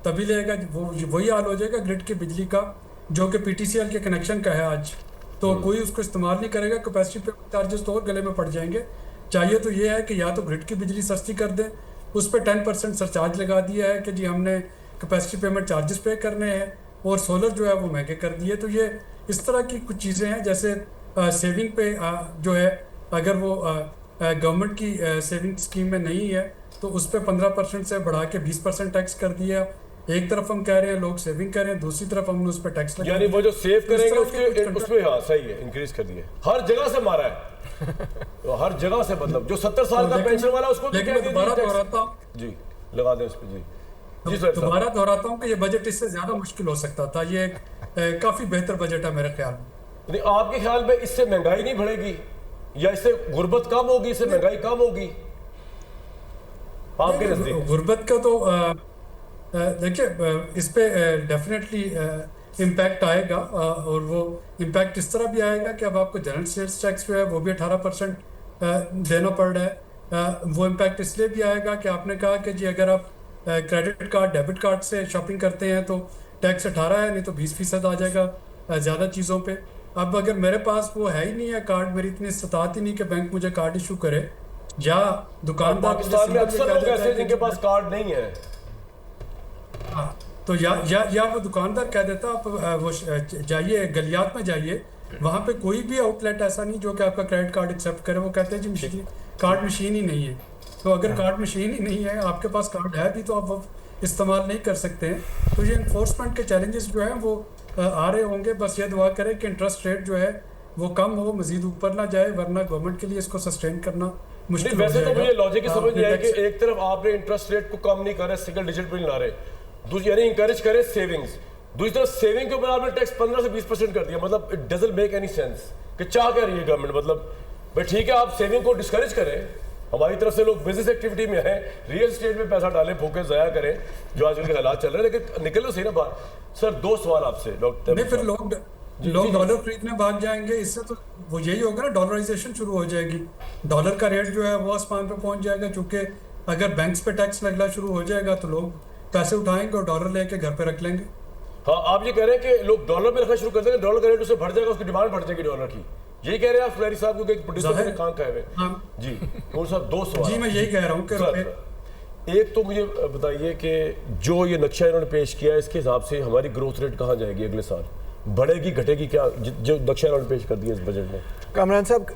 तभी लेगा वो वही हाल हो जाएगा ग्रिड की बिजली का जो कि पीटीसीएल के कनेक्शन का है आज, तो कोई उसको इस्तेमाल नहीं करेगा, कैपेसिटी पे चार्जेस तो और गले में पड़ जाएंगे। चाहिए तो ये है कि या तो ग्रिड की बिजली सस्ती कर दें, उस पर 10% सरचार्ज लगा दिया है कि जी हमने कैपेसिटी पेमेंट चार्जेस पे करने हैं, और सोलर जो है वो महंगे कर दिए। तो ये इस तरह की कुछ चीज़ें हैं, जैसे सेविंग पे जो है अगर वो गवर्नमेंट की सेविंग स्कीम में नहीं है तो उस पर 15% से बढ़ा के 20% टैक्स कर दिया। एक तरफ हम कह रहे हैं लोग सेविंग करें, दूसरी तरफ हमने उस पर टैक्स लगा, यानी वो जो सेव करेंगे उसमें हाँ सही है इंक्रीज कर दिए, हर जगह से मारा है तो हर जगह से, मतलब जो 70 साल का पेंशन वाला उसको दोबारा दोहराता हूँ जी लगा दें उस पर जी दोबारा दोहराता हूँ कि ये बजट इससे ज्यादा मुश्किल हो सकता था। ये काफी बेहतर बजट है मेरे ख्याल में। आपके ख्याल में इससे महंगाई नहीं बढ़ेगी या इससे गुर्बत कम होगी, इससे महंगाई कम होगी आपके नजदीक? गुर्बत का तो देखिए इस पे डेफिनेटली इम्पैक्ट आएगा, और वो इम्पैक्ट इस तरह भी आएगा कि अब आपको जनरल सेल्स टैक्स जो है वो भी 18% देना पड़ रहा है। वो इम्पैक्ट इसलिए भी आएगा कि आपने कहा कि जी अगर आप क्रेडिट कार्ड डेबिट कार्ड से शॉपिंग करते हैं तो टैक्स 18 है, नहीं तो 20% आ जाएगा ज़्यादा चीज़ों पे। अब अगर मेरे पास वो है ही नहीं है कार्ड, मेरी इतनी इस्तात ही नहीं कि बैंक मुझे कार्ड इशू करे, या दुकानदार पाकिस्तान में अक्सर लोग ऐसे जिनके पास कार्ड नहीं है, हाँ, तो या वो दुकानदार कह देता आप वो जाइए गलियात में जाइए, वहाँ पे कोई भी आउटलेट ऐसा नहीं जो कि आपका क्रेडिट कार्ड एक्सेप्ट करे। वो कहते हैं जी मशीन कार्ड मशीन ही नहीं है। तो अगर कार्ड मशीन ही नहीं है, आपके पास कार्ड है भी तो आप वो इस्तेमाल नहीं कर सकते हैं। तो ये इन्फोर्समेंट के चैलेंजेस जो हैं वो आ रहे होंगे। बस ये दुआ करें कि इंटरेस्ट रेट जो है वो कम हो, मजीद ऊपर ना जाए, वरना गवर्नमेंट के लिए इसको सस्टेन करना मुश्किल हो वैसे जाएगा। तो मुझे लॉजिक समझ नहीं आया कि एक तरफ आपने इंटरेस्ट रेट को कम नहीं कर रहे, सिंगल डिजिट पे नहीं ला रहे, दूसरी यानी इंकरेज करे सेविंग्स, दूसरी तरफ सेविंग के ऊपर आपने टैक्स 15 से 20% कर दिया। मतलब it doesn't make any sense कि चाह क्या रही है गवर्नमेंट। मतलब भाई ठीक है आप सेविंग को डिस्करेज करें, हमारी तरफ से लोग बिजनेस एक्टिविटी में है, रियल एस्टेट में पैसा डालें, फूके ज़ाया करें जो आजकल के हालात चल रहे हैं, लेकिन निकल लो सही ना बात। सर 2 सवाल आपसे नहीं, फिर लोग डॉलर खरीदने भाग जाएंगे, इससे तो वो यही होगा ना, डॉलराइजेशन शुरू हो जाएगी, डॉलर का रेट जो है वो आसमान पे पहुंच जाएगा। क्योंकि अगर बैंक्स पे टैक्स लगना शुरू हो जाएगा तो लोग पैसे उठाएंगे और डॉलर लेके घर पे रख लेंगे। हाँ, आप ये कह रहे हैं कि लोग डॉलर में रखना शुरू कर देंगे, डॉलर का रेट उससे बढ़ जाएगा, उसकी डिमांड बढ़ जाएगी डॉलर की, यही कह रहे हैं आप फुलैरी साहब को? एक प्रोड्यूसर ने कहा है जी। कौन साहब 2 सवाल जी मैं यही कह रहा हूँ कि एक तो मुझे बताइए कि जो ये नक्शा इन्होंने पेश किया है इसके हिसाब से हमारी ग्रोथ रेट कहाँ जाएगी अगले साल? बढ़ेगी घटेगी क्या, जो दक्षिण ने पेश कर दिया इस बजट में? कामरान साहब,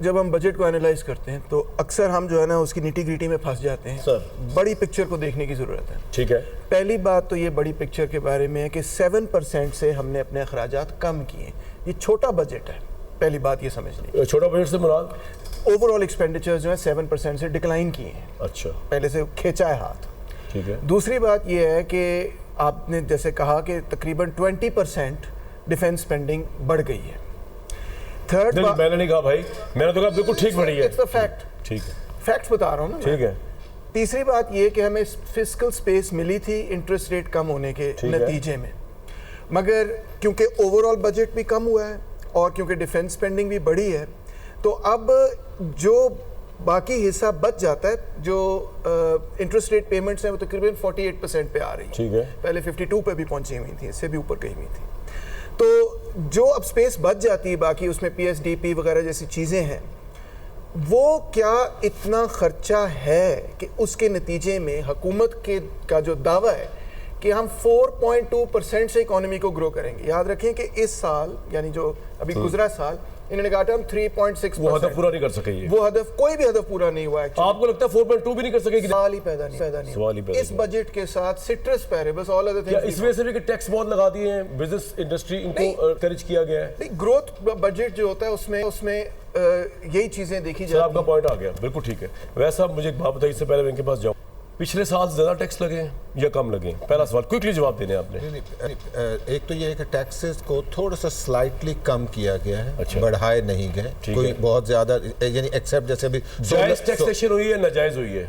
जब हम बजट को एनालाइज करते हैं तो अक्सर हम जो है ना उसकी निटी ग्रिटी में फंस जाते हैं। सर, बड़ी पिक्चर को देखने की ज़रूरत है। ठीक है, पहली बात तो ये बड़ी पिक्चर के बारे में है कि 7% से हमने अपने अखराजात कम किए। ये छोटा बजट है, पहली बात ये समझ लीजिए। छोटा बजट से मुराद ओवरऑल एक्सपेंडिचर्स जो है 7% से डिक्लाइन किए हैं। अच्छा, पहले से खींचा है हाथ। ठीक है। दूसरी बात ये है कि आपने जैसे कहा कि तकरीबन 20% डिफेंस स्पेंडिंग बढ़ गई है। थर्ड, मैंने नहीं कहा भाई, मैंने तो कहा बिल्कुल ठीक बढ़ी है। It's a fact. ठीक है, फैक्ट्स बता रहा हूँ ना। ठीक है। तीसरी बात ये कि हमें फिस्कल स्पेस मिली थी इंटरेस्ट रेट कम होने के नतीजे में, मगर क्योंकि ओवरऑल बजट भी कम हुआ है और क्योंकि डिफेंस स्पेंडिंग भी बढ़ी है, तो अब जो बाकी हिस्सा बच जाता है, जो इंटरेस्ट रेट पेमेंट्स हैं वो तकरीबन 48% पे आ रही है। ठीक है। पहले 52 पे भी पहुंची हुई थी, इससे भी ऊपर गई हुई थी। तो जो अब स्पेस बच जाती है बाकी, उसमें PSDP वगैरह जैसी चीज़ें हैं, वो क्या इतना खर्चा है कि उसके नतीजे में हुकूमत का जो दावा है कि हम 4.2% से इकोनॉमी को ग्रो करेंगे। याद रखें कि इस साल, यानी जो अभी गुजरा साल, इन्होंने कहा था हम 3.6%। वो हदफ पूरा नहीं कर सके। ये वो हदफ, कोई भी हदफ पूरा नहीं हुआ है। आपको लगता है 4.2 भी नहीं कर सकेगी? सवाल ही पैदा नहीं। इस बजट के साथ citrus parables, all other things, इस वजह से भी कि टैक्स बहुत लगा दिए हैं, बिजनेस इंडस्ट्री इनको एनकरेज किया गया है। नहीं, ग्रोथ बजट जो होता है उसमें यही चीजें देखी जाती हैं। आपका पॉइंट आ गया, बिल्कुल ठीक है। वैसा मुझे एक बात बताइए, इससे पहले मैं इनके पास जाऊँ, पिछले साल ज्यादा टैक्स लगे हैं या कम लगे? पहला सवाल क्विकली जवाब देने आपने। एक तो ये है कि टैक्सेस को थोड़ा सा स्लाइटली कम किया गया है। अच्छा। बढ़ाए नहीं गए कोई बहुत ज्यादा, यानी एक्सेप्ट जैसे अभी जायज टैक्सेशन हुई है, नाजायज हुई है?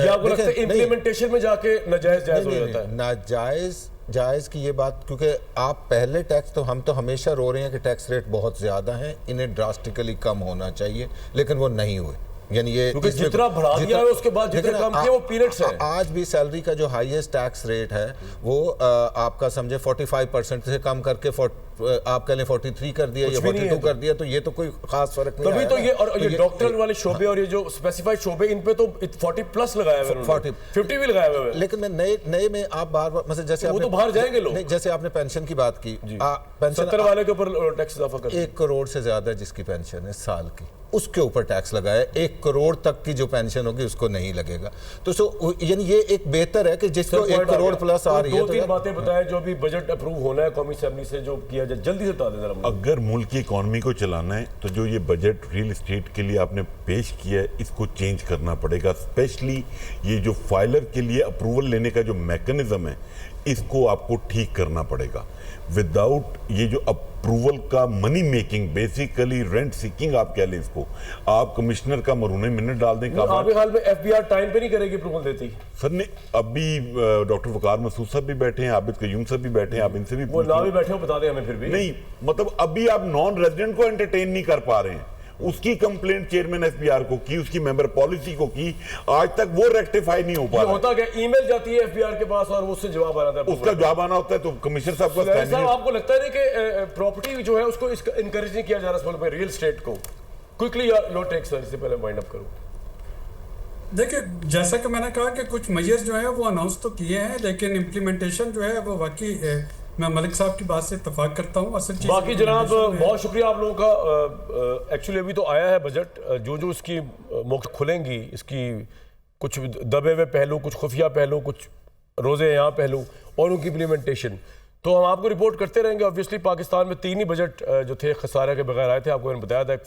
या आपको लगता है इम्प्लीमेंटेशन में जाके नाजायज हो जाता है? नाजायज की ये बात, क्योंकि आप पहले टैक्स तो हम तो हमेशा रो रहे हैं कि टैक्स रेट बहुत ज्यादा है, इन्हें ड्रास्टिकली कम होना चाहिए, लेकिन वो नहीं हुए। यानी ये जितना बढ़ा दिया है उसके बाद जितना कम किया वो पीरियड्स है। आज भी सैलरी का जो हाईएस्ट टैक्स रेट है वो आपका समझे 45% से कम करके आप कह लें 43 कर दिया या 42 कर दिया, तो ये तो कोई खास फर्क नहीं है। तो ये और ये डॉक्टर वाले शोबे और ये जो स्पेसिफाइड शोबे, इन पे तो 40 प्लस लगाया हुआ है, 50 भी लगाया हुआ है। लेकिन मैं नए में आप बार-बार मतलब जैसे वो तो बाहर जाएंगे लोग, जैसे आपने पेंशन की बात की, पेंशन 70 वाले के ऊपर टैक्स इजाफा कर 1 करोड़ से ज्यादा जिसकी पेंशन है साल की, उसके ऊपर टैक्स लगाया। 1 करोड़ तक की जो पेंशन होगी उसको नहीं लगेगा। तो यानी ये एक बेहतर है कि जिसको 1 करोड़ प्लस आ रही है। 2-3 बातें बताएं जो भी बजट अप्रूव होना है कौमी असेंबली से, जो किया जाए जल्दी से बता दें। अगर मुल्क की इकोनॉमी को चलाना है तो जो ये बजट रियल एस्टेट के लिए आपने पेश किया है, इसको चेंज करना पड़ेगा। स्पेशली ये जो फाइलर के लिए अप्रूवल लेने का जो मैकेनिज्म है, इसको आपको ठीक करना पड़ेगा। विदाउट ये जो अप्रूवल का money making, basically rent seeking आप कह लें इसको, आप कमिश्नर का मरूने मिनट डाल दें। अभी हाल में FBR टाइम पे नहीं करेगी अप्रूवल देती सर ने। अभी डॉक्टर वकार मसूद साहब भी बैठे हैं, आबिद कयूम साहब भी बैठे हैं, आप इनसे भी वो ना भी बैठे हो बता दें हमें। फिर भी नहीं, मतलब अभी आप नॉन रेजिडेंट को एंटरटेन नहीं कर पा रहे हैं। उसकी कंप्लेंट चेयरमैन FBR को की, उसकी मेंबर पॉलिसी को की, आज तक वो रेक्टिफाई नहीं हो पा रहा। होता क्या, ईमेल जाती है FBR के पास और उससे जवाब आना था, उसका जवाब आना होता है तो कमिश्नर साहब को। आपको लगता है कि प्रॉपर्टी जो है उसको इनकरेज नहीं किया जा रहा रियल एस्टेट को? क्विकली योर टेक सर, इससे पहले वाइंड अप करूं। देखिए, जैसा कि मैंने कहा कि कुछ मेजर्स जो है वो अनाउंस तो किए हैं, लेकिन इम्प्लीमेंटेशन जो है वो वाकई मैं मलिक साहब की बात से इत्तेफाक करता हूँ। असल चीज़ बाकी जनाब बहुत शुक्रिया आप लोगों का। एक्चुअली अभी तो आया है बजट, जो इसकी मौके खुलेंगी, इसकी कुछ दबे हुए पहलू, कुछ खुफिया पहलू, कुछ रोज़े यहाँ पहलू और उनकी इम्प्लीमेंटेशन तो हम आपको रिपोर्ट करते रहेंगे। ऑब्वियसली पाकिस्तान में 3 ही बजट जो थे खसारे के बगैर आए थे, आपको मैंने बताया था। एक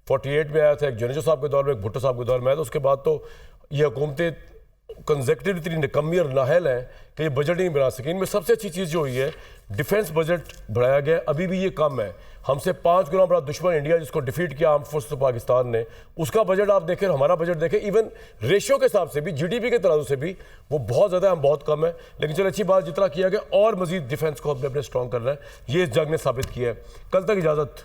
48 में आया था, एक जुनेजो साहब के दौर में, एक भुट्टो साहब के दौर में आया था। उसके बाद तो ये हुकूमतें कंसेक्टिवली इतनी निकम्मी और नाहल हैं कि ये बजट ही नहीं बना सकी। इनमें सबसे अच्छी चीज़ जो हुई है, डिफेंस बजट बढ़ाया गया। अभी भी ये कम है, हमसे 5 गुना बड़ा दुश्मन इंडिया, जिसको डिफीट किया आर्म फोर्स ऑफ पाकिस्तान ने, उसका बजट आप देखें, हमारा बजट देखें, इवन रेशियो के हिसाब से भी, GDP के तराजू से भी वो बहुत ज़्यादा, हम बहुत कम है। लेकिन चलो अच्छी बात, जितना किया गया और मजीद डिफेंस को हमने अपने स्ट्रॉन्ग करना है, ये इस जंग ने साबित किया है। कल तक इजाज़त।